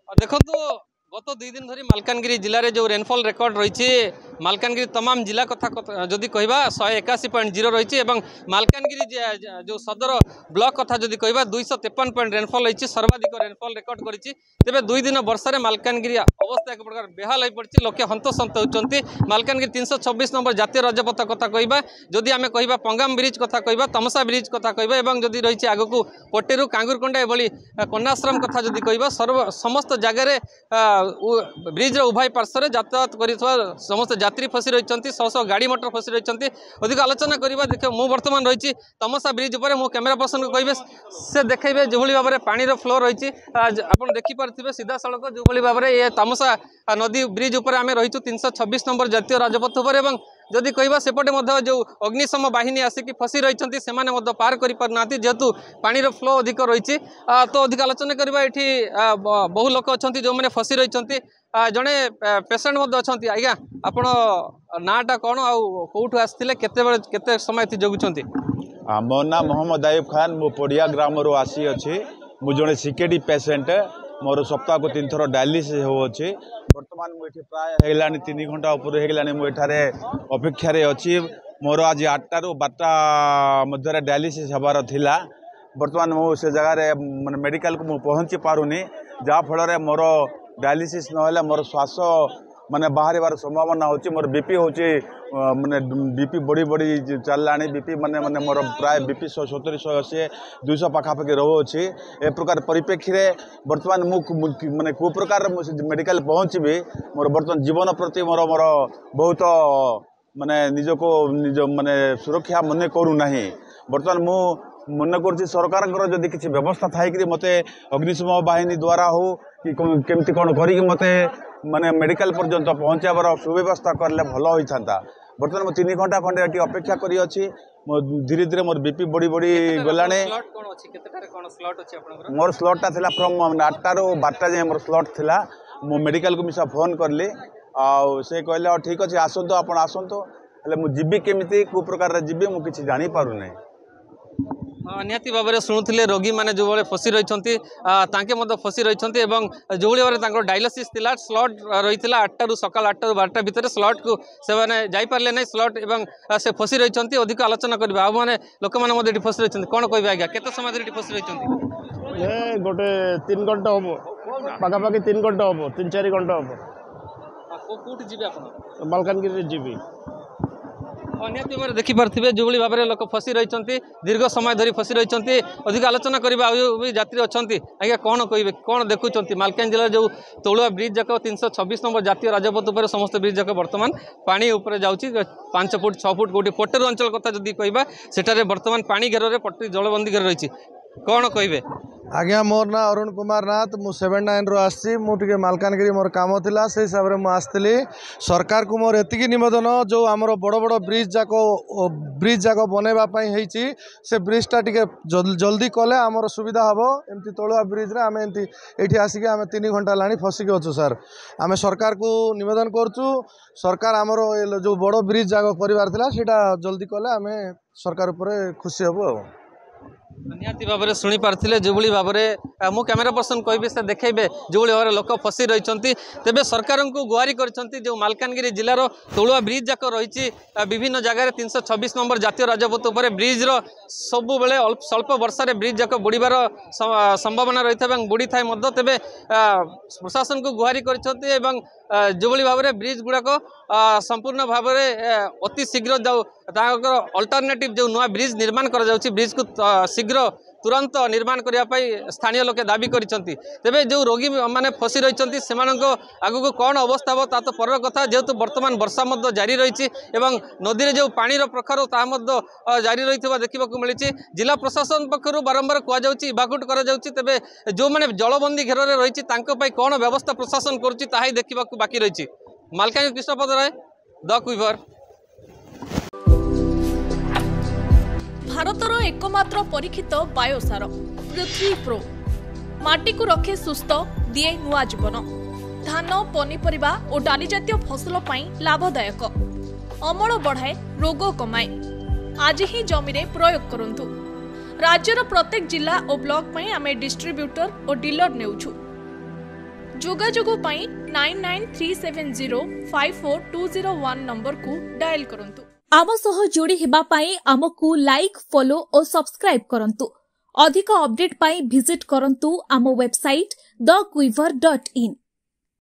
देखो गत 2 दिन धरी मालकानगिरी जिले में जो रेनफॉल रिकॉर्ड रही मालकानगिरी तमाम जिला कथा जदि कहवा 181.0 रही मालकानगिरी जो सदर ब्लॉक कथा जदि कहवा 253 रेनफॉल रही सर्वाधिक रेनफॉल रिकॉर्ड करी तेज 2 दिन वर्षा मालकानगिरी अवस्था एक प्रकार बेहाल हो पड़ी लोके हंतसंत होती मालकानगिरी 326 नंबर जातीय राजपथ कथा कहवा जदि आम कह पंगाम ब्रिज कथा कहवा तमसा ब्रिज कथा कहवा जदि रही आग को पटेरू कांगुरकोंडा एभली कन्याश्रम कथा जदि कहवा समस्त जगह ब्रिज उभय पार्श्वर यातायात कर समस्त यात्री फसी रही शह शह गाड़ी मोटर फसी रही अधिक आलोचना करवा देख मु बर्तमान रही तमसा ब्रिज पर मो कैमेरा पर्सन को कहे से देखेबे जो भाव में पानी फ्लो रही आप देखिपे सीधा सड़क जो भाव में ये तमसा नदी ब्रिज उपर आम रही 326 नंबर जातीय राजपथ पर जदि कहवा सेपटे जो अग्निशम बाहिनी आसिक फसी रही से पार करना जेहेतु पानी फ्लो अधिक रही तो अधिक आलोचना करवा ये बहु लोक अच्छा जो मैंने फसी रही जड़े पेसेंट अच्छा आज्ञा आपण नाटा कौन आउठ आसते केते समय जगुंट मो ना मोहम्मद आयुब खान मो पड़िया ग्राम रू आसी अच्छी मु जड़े सिकेडी पेसेंट मोर सप्ताह को 3 थर डायलिसिस होची वर्तमान मुझे प्राय होगा 3 घंटा उपर होगा मुझे अपेक्षार अच्छी मोर आज 8 रू 12 मध्य डायलिसिस हबार थिला वर्तमान मुझे जगार माने मेडिकल को पहुँची पारुनी जहाँ फल मोर डायलिसिस नहले मोर श्वास माने बाहर संभावना होची मोर बीपी होची माने बीपी बड़ी बड़ी चलला बीपी माने माने मोर प्राय बीपी 170 180 200 पाखापाखि रोचे ए प्रकार परिप्रेक्षी वर्तमान माने को प्रकार मेडिकल पहुँची मोर वर्तमान जीवन प्रति मोर मोर बहुत माने निजको निज माने सुरक्षा मन करूना वर्तमान मु मन कर सरकार जदि किसी व्यवस्था थाई मत अग्निशम बाहिनी द्वारा हो कि केमती कौन करी मत माने मेडिकल पर्यंत पहुँचावर सुव्यवस्था करले भल होता बर्तमान मुझे 3 घंटा खंडे ये अपेक्षा करी अच्छी धीरे धीरे मोर बीपी बड़ी बड़ी गलाने मोर स्लॉटा थिला फ्रॉम 8 रू 12 जाए मोर स्लॉट थिला मो मेडिकल को मिसा फोन करली से कहले ठीक अच्छे आसतु आप आसतु हेल्ले मुझे जीवी केमी को प्रकार जीवी मुझे किसी जानी पारु नहीं निहाती भाव में शुणुले रोगी मैंने जो भाई फसी रही फसी रही जो भाव डायलिसिस थिला स्लॉट रही 8 रू सकाल 8 रू 12 भितर स्लॉट को से जापारे ना स्लॉट से फसी रही अधिक आलोचना करवा मैंने लोक मैंने फसी रही कौन कह आज्ञा केते समय फसी रही गोटे 3 घंटा हम पाखापाखि 3 घंटा हम 3-4 घंटा हम कौट जी मालकानगिरी जीवी निहती भाव देखिपे जो भाव में लोक फसी रही दीर्घ समय धरी फसी रही अधिक आलोचना करवा भी यात्री अच्छा आज्ञा कौन कहे कौन देखुं मालकान जिले जो तौलुआ ब्रिज जाक 326 नंबर जातीय राजपथ पर समस्त ब्रिज जाक बर्तमान पानी उपर जाऊँगी 5 फुट 6 फुट कौटी पटेरू अंचल कथा जदि कहवा सेठारे बर्तमान पानी घेर में पटे जलबंदी घेर रही कौन कहे आज्ञा मोर ना अरुण कुमार नाथ मु 79 रू आसी मुझे मालकानगिरी मोर काम थिला से हिसाब से मुझे सरकार को मोर एतिकी निवेदन जो आमर बड़ बड़ ब्रिज जाक बनवाई से ब्रिजटा टे जल्दी कले आमर सुविधा हम एमती तलुआ ब्रिज आम एमती आसिक आम 3 घंटा लानी फसिक अच्छु सर आम सरकार को निवेदन करूँ सरकार आमर जो बड़ ब्रिज जाक कर जल्दी कले आम सरकार उपर खुशी हबु निहाती भाव में शुणी पारे जो भाव में मु कैमेरा पर्सन कहि से देखेबे जो भाव में लोक फसी रही तेबे सरकार को गुहारी कर जो मालकानगिरी जिलार तौलुआ ब्रिज जाक रही विभिन्न जगह 326 नंबर जातीय राजपथ पर ब्रिज सब बेले स्वल्प वर्षा ब्रिज जाक बुड़बार संभावना रही है बुड़ी थाए तेबे प्रशासन को गुहारी कर जो भाव में ब्रिज गुड़ाक संपूर्ण भाव में अति शीघ्र जो अल्टरनेटिव जो नुआ ब्रिज निर्माण कर ब्रिज को शीघ्र तुरंत निर्माण करने स्थानीय लोके दाबी करिसेंती तेबे जो रोगी माने फसी रही से आग को कौन अवस्था हो ता तो पर कथा जेहेतु वर्तमान वर्षा जारी रही नदी में जो पानी प्रखर ता जारी रही देखा मिली जिला प्रशासन पक्षर बारंबार कहुई इवाकुट करे जो मैंने जलबंदी घेर में रही कौन व्यवस्था प्रशासन करुँच देखा बाकी रही मालकानगिरी कृष्णपद राय द क्विवर। भारतर एकमात्र परीक्षित बायोसार पृथ्वी प्रो माटी को रखे सुस्थ दिए नुआ जीवन धान पनीपरिबा और डाली जातीय फसल पाई लाभदायक अमल बढ़ाए रोग कमाए आज ही जमी रे प्रयोग करंतु राज्यर प्रत्येक जिला और ब्लॉक में आमे डिस्ट्रीब्यूटर और डीलर नेउछु जोगाजोग पाई 9937054201 नंबर को डायल करंतु। आम सह जोड़ी हेबा पाई आमकु लाइक फॉलो और सब्सक्राइब करंतु। अधिक अपडेट पाई विजिट करंतु आम वेबसाइट thequiver.in।